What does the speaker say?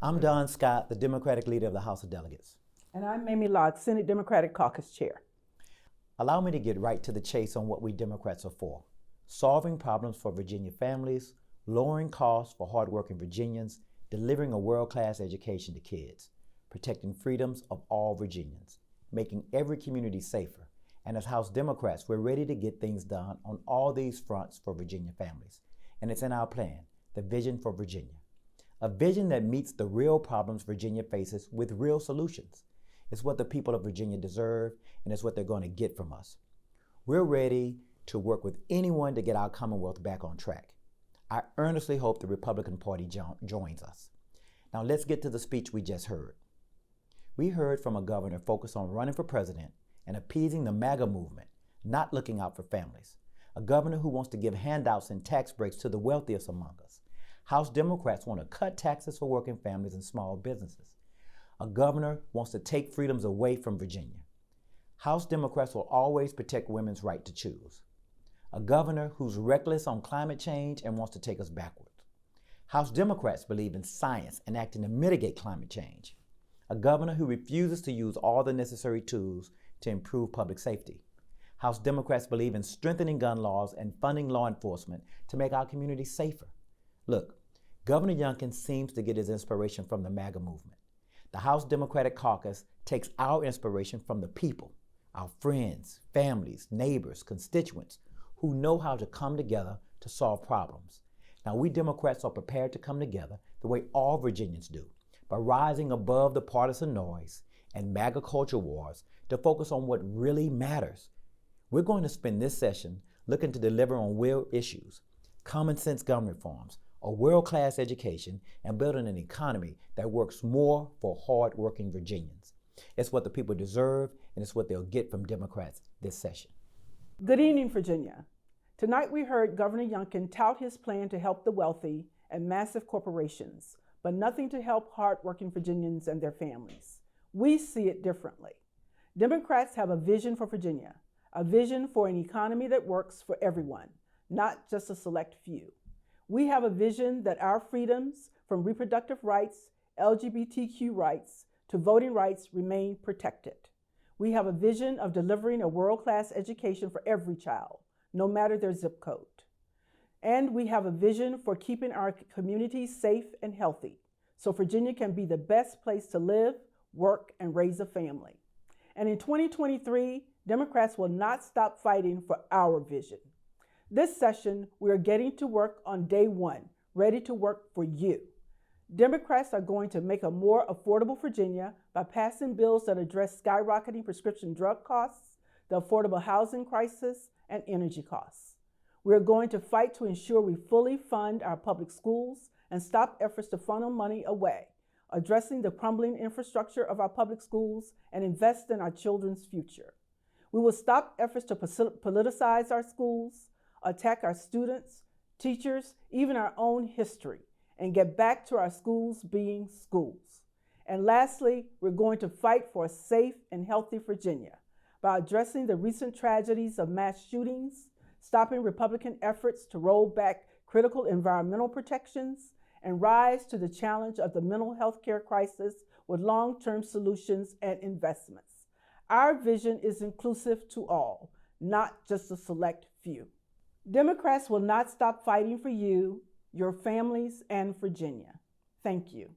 I'm Don Scott, the Democratic leader of the House of Delegates. And I'm Mamie Locke, Senate Democratic Caucus Chair. Allow me to get right to the chase on what we Democrats are for: solving problems for Virginia families, lowering costs for hardworking Virginians, delivering a world-class education to kids, protecting freedoms of all Virginians, making every community safer. And as House Democrats, we're ready to get things done on all these fronts for Virginia families. And it's in our plan, the Vision for Virginia. A vision that meets the real problems Virginia faces with real solutions. It's what the people of Virginia deserve, and it's what they're going to get from us. We're ready to work with anyone to get our Commonwealth back on track. I earnestly hope the Republican Party joins us. Now let's get to the speech we just heard. We heard from a governor focused on running for president and appeasing the MAGA movement, not looking out for families. A governor who wants to give handouts and tax breaks to the wealthiest among us. House Democrats want to cut taxes for working families and small businesses. A governor wants to take freedoms away from Virginia. House Democrats will always protect women's right to choose. A governor who's reckless on climate change and wants to take us backwards. House Democrats believe in science and acting to mitigate climate change. A governor who refuses to use all the necessary tools to improve public safety. House Democrats believe in strengthening gun laws and funding law enforcement to make our communities safer. Look, Governor Youngkin seems to get his inspiration from the MAGA movement. The House Democratic Caucus takes our inspiration from the people, our friends, families, neighbors, constituents, who know how to come together to solve problems. Now, we Democrats are prepared to come together the way all Virginians do, by rising above the partisan noise and MAGA culture wars to focus on what really matters. We're going to spend this session looking to deliver on real issues, common sense gun reforms, a world-class education, and building an economy that works more for hard-working Virginians. It's what the people deserve, and it's what they'll get from Democrats this session. Good evening, Virginia. Tonight we heard Governor Youngkin tout his plan to help the wealthy and massive corporations, but nothing to help hard-working Virginians and their families. We see it differently. Democrats have a vision for Virginia, a vision for an economy that works for everyone, not just a select few. We have a vision that our freedoms, from reproductive rights, LGBTQ rights, to voting rights, remain protected. We have a vision of delivering a world-class education for every child, no matter their zip code. And we have a vision for keeping our communities safe and healthy, so Virginia can be the best place to live, work, and raise a family. And in 2023, Democrats will not stop fighting for our vision. This session, we are getting to work on day one, ready to work for you. Democrats are going to make a more affordable Virginia by passing bills that address skyrocketing prescription drug costs, the affordable housing crisis, and energy costs. We are going to fight to ensure we fully fund our public schools and stop efforts to funnel money away, addressing the crumbling infrastructure of our public schools and invest in our children's future. We will stop efforts to politicize our schools, attack our students, teachers, even our own history, and get back to our schools being schools. And lastly, we're going to fight for a safe and healthy Virginia by addressing the recent tragedies of mass shootings, stopping Republican efforts to roll back critical environmental protections, and rise to the challenge of the mental health care crisis with long-term solutions and investments. Our vision is inclusive to all, not just a select few. Democrats will not stop fighting for you, your families, and Virginia. Thank you.